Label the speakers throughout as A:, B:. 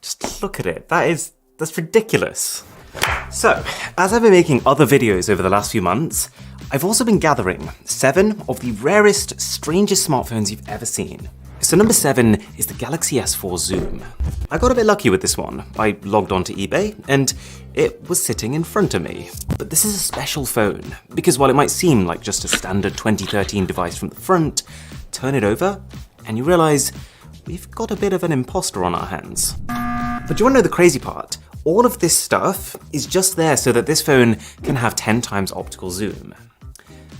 A: Just look at it. That's ridiculous. So, as I've been making other videos over the last few months, I've also been gathering 7 of the rarest, strangest smartphones you've ever seen. So number 7 is the Galaxy S4 Zoom. I got a bit lucky with this one. I logged onto eBay and it was sitting in front of me. But this is a special phone, because while it might seem like just a standard 2013 device from the front, turn it over and you realize we've got a bit of an imposter on our hands. But do you want to know the crazy part? All of this stuff is just there so that this phone can have 10 times optical zoom.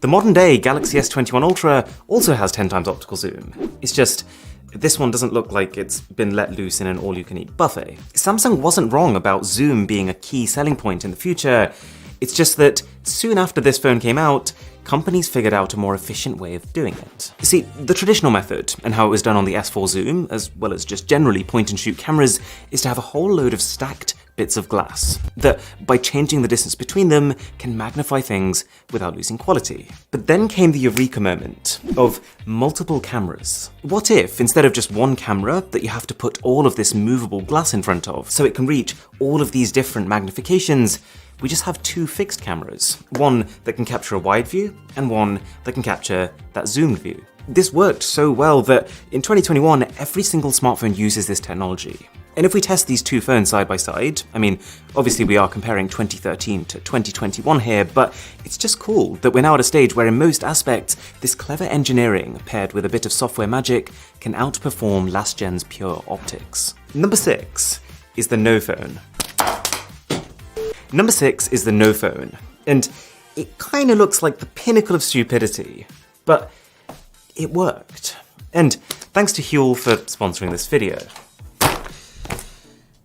A: The modern day Galaxy S21 Ultra also has 10 times optical zoom. It's just, this one doesn't look like it's been let loose in an all-you-can-eat buffet. Samsung wasn't wrong about zoom being a key selling point in the future. It's just that soon after this phone came out, companies figured out a more efficient way of doing it. You see, the traditional method, and how it was done on the S4 Zoom, as well as just generally point-and-shoot cameras, is to have a whole load of stacked bits of glass that, by changing the distance between them, can magnify things without losing quality. But then came the eureka moment of multiple cameras. What if, instead of just one camera that you have to put all of this movable glass in front of so it can reach all of these different magnifications, we just have 2 fixed cameras, one that can capture a wide view and one that can capture that zoomed view. This worked so well that in 2021, every single smartphone uses this technology. And if we test these 2 phones side by side, I mean, obviously we are comparing 2013 to 2021 here, but it's just cool that we're now at a stage where in most aspects, this clever engineering paired with a bit of software magic can outperform last gen's pure optics. Number 6 is the No Phone. Number 6 is the No Phone, and it kind of looks like the pinnacle of stupidity, but it worked. And thanks to Huel for sponsoring this video.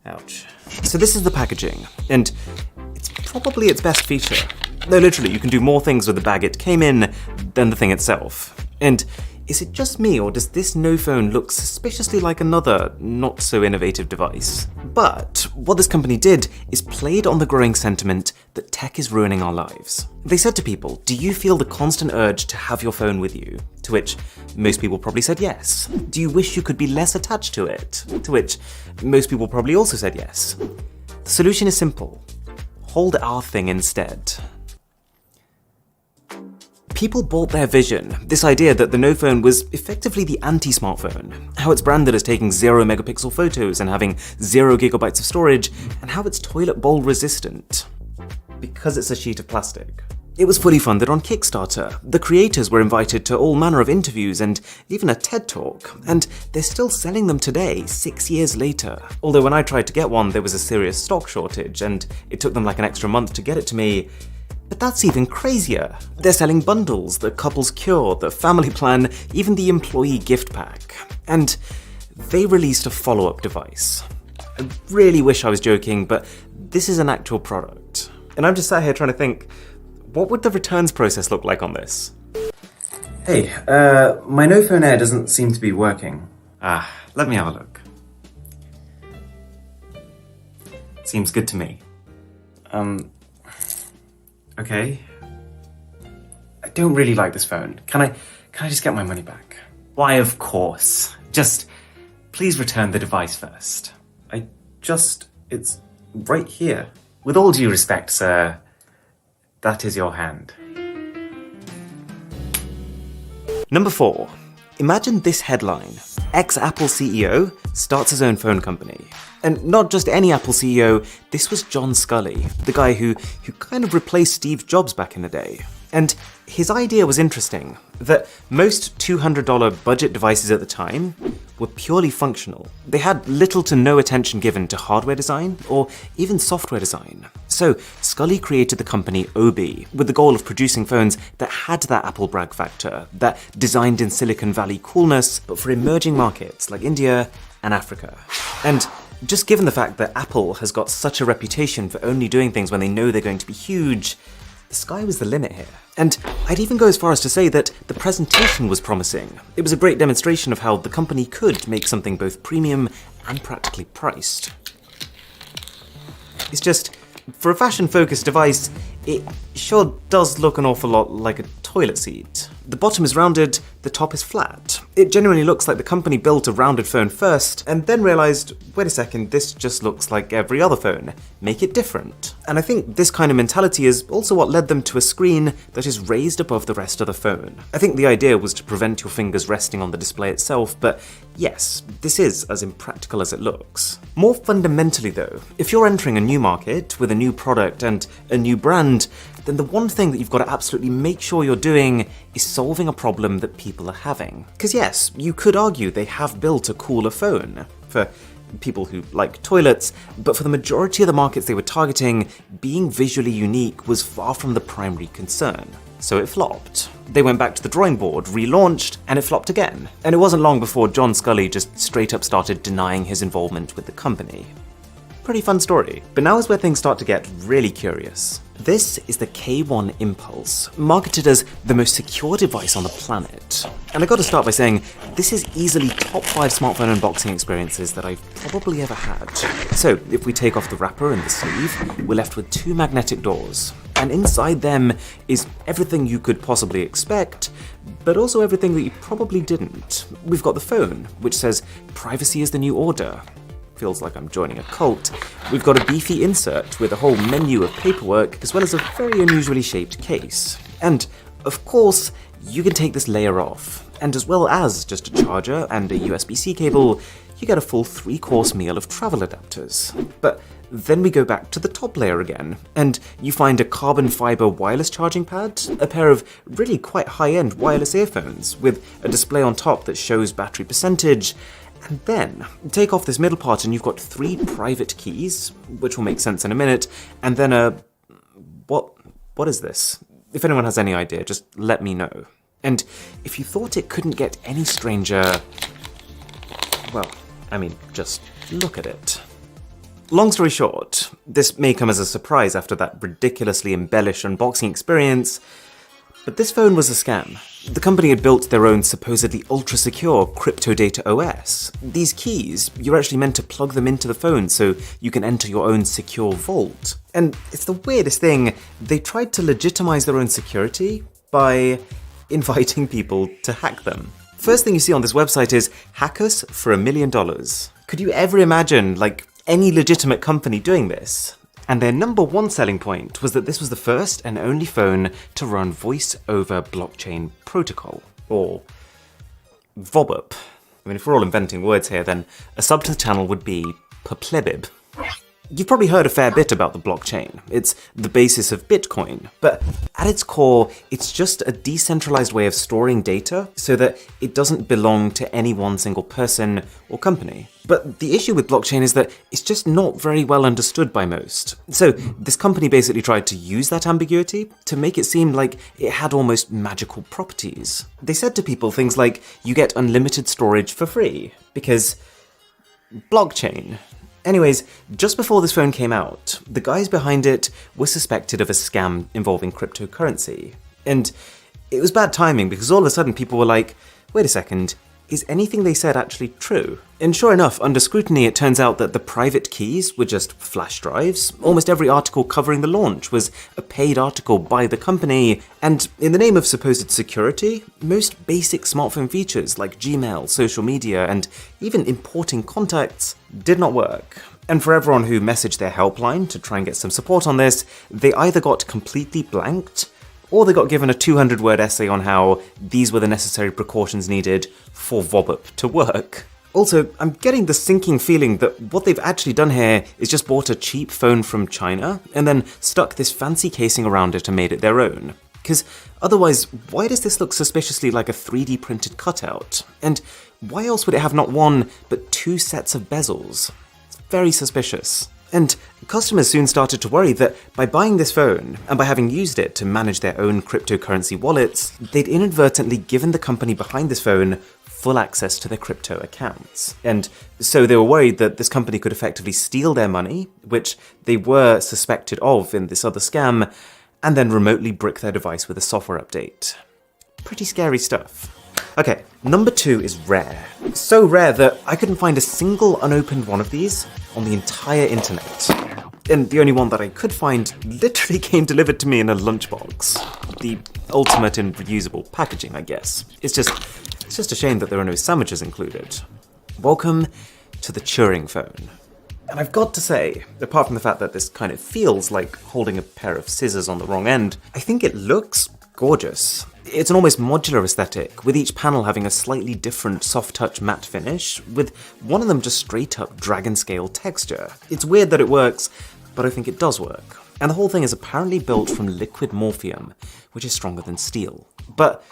A: Ouch. So this is the packaging, and it's probably its best feature. No, literally, you can do more things with the bag it came in than the thing itself. And is it just me, or does this No Phone look suspiciously like another not-so-innovative device? But what this company did is played on the growing sentiment that tech is ruining our lives. They said to people, do you feel the constant urge to have your phone with you? To which most people probably said yes. Do you wish you could be less attached to it? To which most people probably also said yes. The solution is simple. Hold our thing instead. People bought their vision, this idea that the No Phone was effectively the anti-smartphone, how it's branded as taking 0-megapixel photos and having 0 gigabytes of storage, and how it's toilet bowl resistant. Because it's a sheet of plastic. It was fully funded on Kickstarter. The creators were invited to all manner of interviews and even a TED Talk, and they're still selling them today, 6 years later. Although when I tried to get one, there was a serious stock shortage, and it took them like an extra month to get it to me. But that's even crazier. They're selling bundles, the couple's cure, the family plan, even the employee gift pack. And they released a follow-up device. I really wish I was joking, but this is an actual product. And I'm just sat here trying to think, what would the returns process look like on this? Hey, my No Phone Air doesn't seem to be working. Let me have a look. Seems good to me. Okay. I don't really like this phone. Can I just get my money back? Why, of course. Just, please return the device first. It's right here. With all due respect, sir, that is your hand. Number 4. Imagine this headline. Ex-Apple CEO starts his own phone company. And not just any Apple CEO, this was John Sculley, the guy who kind of replaced Steve Jobs back in the day. And his idea was interesting, that most $200 budget devices at the time were purely functional. They had little to no attention given to hardware design or even software design. So Sculley created the company Obi with the goal of producing phones that had that Apple brag factor, that designed in Silicon Valley coolness, but for emerging markets like India and Africa. And just given the fact that Apple has got such a reputation for only doing things when they know they're going to be huge, the sky was the limit here. And I'd even go as far as to say that the presentation was promising. It was a great demonstration of how the company could make something both premium and practically priced. It's just, for a fashion-focused device, it sure does look an awful lot like a toilet seat. The bottom is rounded, the top is flat. It genuinely looks like the company built a rounded phone first, and then realized, wait a second, this just looks like every other phone. Make it different. And I think this kind of mentality is also what led them to a screen that is raised above the rest of the phone. I think the idea was to prevent your fingers resting on the display itself, but yes, this is as impractical as it looks. More fundamentally though, if you're entering a new market with a new product and a new brand, then the one thing that you've got to absolutely make sure you're doing is solving a problem that people are having. Because yes, you could argue they have built a cooler phone for people who like toilets, but for the majority of the markets they were targeting, being visually unique was far from the primary concern. So it flopped. They went back to the drawing board, relaunched, and it flopped again. And it wasn't long before John Scully just straight up started denying his involvement with the company. Pretty fun story. But now is where things start to get really curious. This is the K1 Impulse, marketed as the most secure device on the planet. And I gotta start by saying, this is easily top 5 smartphone unboxing experiences that I've probably ever had. So, if we take off the wrapper and the sleeve, we're left with 2 magnetic doors. And inside them is everything you could possibly expect, but also everything that you probably didn't. We've got the phone, which says, "Privacy is the new order." Feels like I'm joining a cult. We've got a beefy insert with a whole menu of paperwork, as well as a very unusually shaped case. And, of course, you can take this layer off. And as well as just a charger and a USB-C cable, you get a full 3-course meal of travel adapters. But then we go back to the top layer again, and you find a carbon fiber wireless charging pad, a pair of really quite high-end wireless earphones, with a display on top that shows battery percentage. And then, take off this middle part and you've got 3 private keys, which will make sense in a minute, and then what is this? If anyone has any idea, just let me know. And if you thought it couldn't get any stranger, well, I mean, just look at it. Long story short, this may come as a surprise after that ridiculously embellished unboxing experience, but this phone was a scam. The company had built their own supposedly ultra-secure crypto data OS. These keys, you're actually meant to plug them into the phone so you can enter your own secure vault. And it's the weirdest thing, they tried to legitimize their own security by inviting people to hack them. First thing you see on this website is, hack us for $1 million. Could you ever imagine, like, any legitimate company doing this? And their number one selling point was that this was the first and only phone to run voice over blockchain protocol, or VOBUP. I mean, if we're all inventing words here, then a sub to the channel would be PUPLEBIB. You've probably heard a fair bit about the blockchain. It's the basis of Bitcoin, but at its core, it's just a decentralized way of storing data so that it doesn't belong to any one single person or company. But the issue with blockchain is that it's just not very well understood by most. So this company basically tried to use that ambiguity to make it seem like it had almost magical properties. They said to people things like, you get unlimited storage for free, because blockchain. Anyways, just before this phone came out, the guys behind it were suspected of a scam involving cryptocurrency. And it was bad timing because all of a sudden people were like, wait a second, is anything they said actually true? And sure enough, under scrutiny it turns out that the private keys were just flash drives. Almost every article covering the launch was a paid article by the company, and in the name of supposed security, most basic smartphone features like Gmail, social media, and even importing contacts did not work. And for everyone who messaged their helpline to try and get some support on this, they either got completely blanked, or they got given a 200-word essay on how these were the necessary precautions needed for VOBUP to work. Also, I'm getting the sinking feeling that what they've actually done here is just bought a cheap phone from China and then stuck this fancy casing around it and made it their own. Because otherwise, why does this look suspiciously like a 3D printed cutout? And why else would it have not one, but 2 sets of bezels? It's very suspicious. And customers soon started to worry that by buying this phone, and by having used it to manage their own cryptocurrency wallets, they'd inadvertently given the company behind this phone full access to their crypto accounts. And so they were worried that this company could effectively steal their money, which they were suspected of in this other scam, and then remotely brick their device with a software update. Pretty scary stuff. Okay, number 2 is rare. So rare that I couldn't find a single unopened one of these on the entire internet. And the only one that I could find literally came delivered to me in a lunchbox. The ultimate in reusable packaging, I guess. It's just a shame that there are no sandwiches included. Welcome to the Turing phone. And I've got to say, apart from the fact that this kind of feels like holding a pair of scissors on the wrong end, I think it looks gorgeous. It's an almost modular aesthetic, with each panel having a slightly different soft-touch matte finish, with one of them just straight-up dragon-scale texture. It's weird that it works, but I think it does work. And the whole thing is apparently built from liquid morphium, which is stronger than steel. But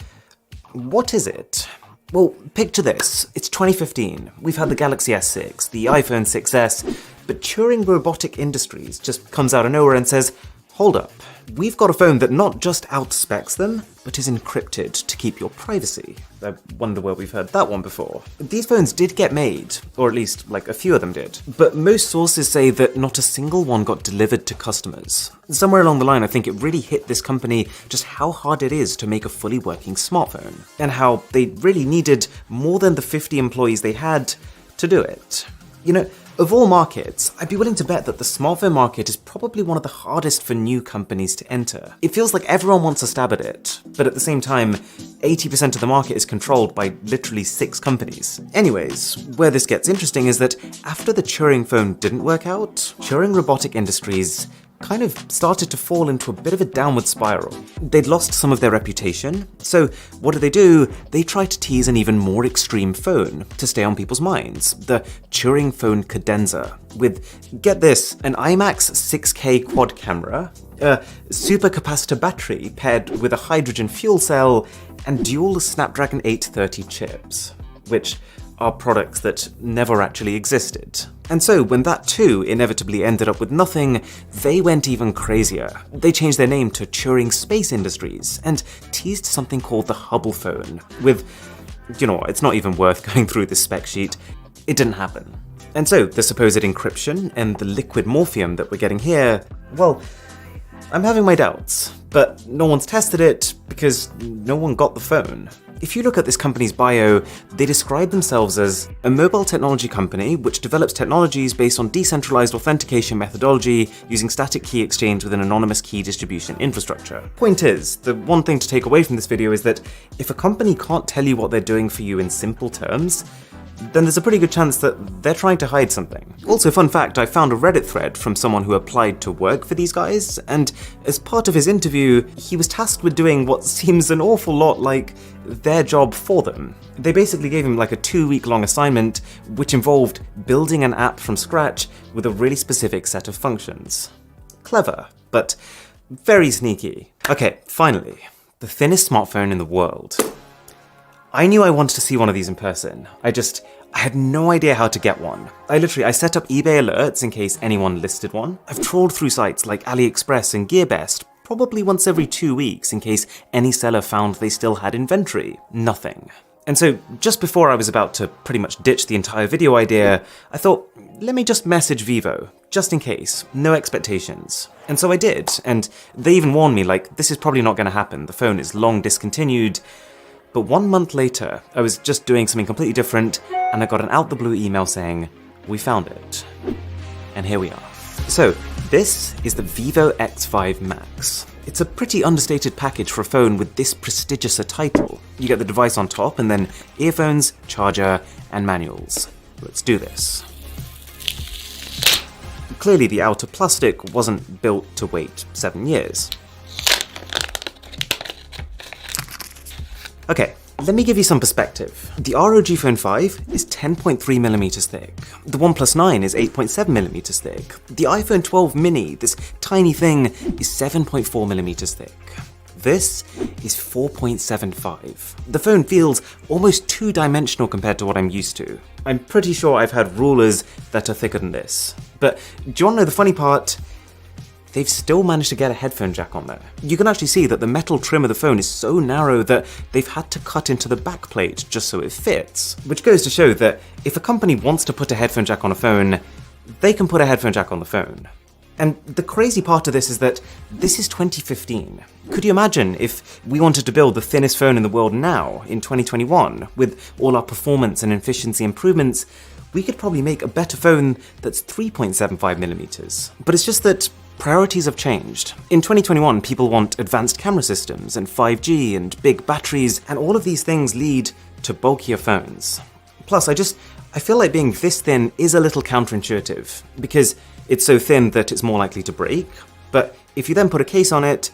A: what is it? Well, picture this. It's 2015. We've had the Galaxy S6, the iPhone 6S, but Turing Robotic Industries just comes out of nowhere and says, hold up, we've got a phone that not just outspecs them, but is encrypted to keep your privacy. I wonder where we've heard that one before. These phones did get made, or at least, like, a few of them did, but most sources say that not a single one got delivered to customers. Somewhere along the line, I think it really hit this company just how hard it is to make a fully working smartphone, and how they really needed more than the 50 employees they had to do it. You know, of all markets, I'd be willing to bet that the smartphone market is probably one of the hardest for new companies to enter. It feels like everyone wants a stab at it, but at the same time, 80% of the market is controlled by literally 6 companies. Anyways, where this gets interesting is that after the Turing phone didn't work out, Turing Robotic Industries kind of started to fall into a bit of a downward spiral. They'd lost some of their reputation, so what do? They try to tease an even more extreme phone to stay on people's minds, the Turing Phone Cadenza, with, get this, an IMAX 6K quad camera, a supercapacitor battery paired with a hydrogen fuel cell, and dual Snapdragon 830 chips, which are products that never actually existed. And so when that too inevitably ended up with nothing, they went even crazier. They changed their name to Turing Space Industries and teased something called the Hubble phone with, you know, it's not even worth going through this spec sheet. It didn't happen. And so the supposed encryption and the liquid morphium that we're getting here, well, I'm having my doubts, but no one's tested it because no one got the phone. If you look at this company's bio, they describe themselves as a mobile technology company which develops technologies based on decentralized authentication methodology using static key exchange with an anonymous key distribution infrastructure. Point is, the one thing to take away from this video is that if a company can't tell you what they're doing for you in simple terms, then there's a pretty good chance that they're trying to hide something. Also, fun fact, I found a Reddit thread from someone who applied to work for these guys, and as part of his interview, he was tasked with doing what seems an awful lot like their job for them. They basically gave him like a 2-week-long assignment, which involved building an app from scratch with a really specific set of functions. Clever, but very sneaky. Okay, finally, the thinnest smartphone in the world. I knew I wanted to see one of these in person. I had no idea how to get one. I set up eBay alerts in case anyone listed one. I've trawled through sites like AliExpress and GearBest, probably once every 2 weeks in case any seller found they still had inventory. Nothing. And so just before I was about to pretty much ditch the entire video idea, I thought, let me just message Vivo, just in case, no expectations. And so I did, and they even warned me, like, this is probably not gonna happen, the phone is long discontinued. But 1 month later, I was just doing something completely different, and I got an out-the-blue email saying, we found it. And here we are. So, this is the Vivo X5 Max. It's a pretty understated package for a phone with this prestigious a title. You get the device on top, and then earphones, charger, and manuals. Let's do this. Clearly the outer plastic wasn't built to wait 7 years. Okay, let me give you some perspective. The ROG Phone 5 is 10.3mm thick. The OnePlus 9 is 8.7mm thick. The iPhone 12 mini, this tiny thing, is 7.4mm thick. This is 4.75. The phone feels almost two-dimensional compared to what I'm used to. I'm pretty sure I've had rulers that are thicker than this. But do you want to know the funny part? They've still managed to get a headphone jack on there. You can actually see that the metal trim of the phone is so narrow that they've had to cut into the backplate just so it fits. Which goes to show that if a company wants to put a headphone jack on a phone, they can put a headphone jack on the phone. And the crazy part of this is that this is 2015. Could you imagine if we wanted to build the thinnest phone in the world now, in 2021, with all our performance and efficiency improvements? we could probably make a better phone that's 3.75mm. But it's just that priorities have changed. In 2021, people want advanced camera systems and 5G and big batteries, and all of these things lead to bulkier phones. Plus, I feel like being this thin is a little counterintuitive, because it's so thin that it's more likely to break, but if you then put a case on it,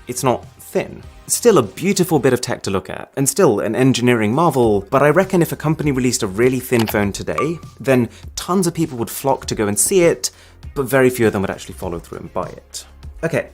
A: it's not thin. It's still a beautiful bit of tech to look at, and still an engineering marvel, but I reckon if a company released a really thin phone today, then tons of people would flock to go and see it, but very few of them would actually follow through and buy it. Okay,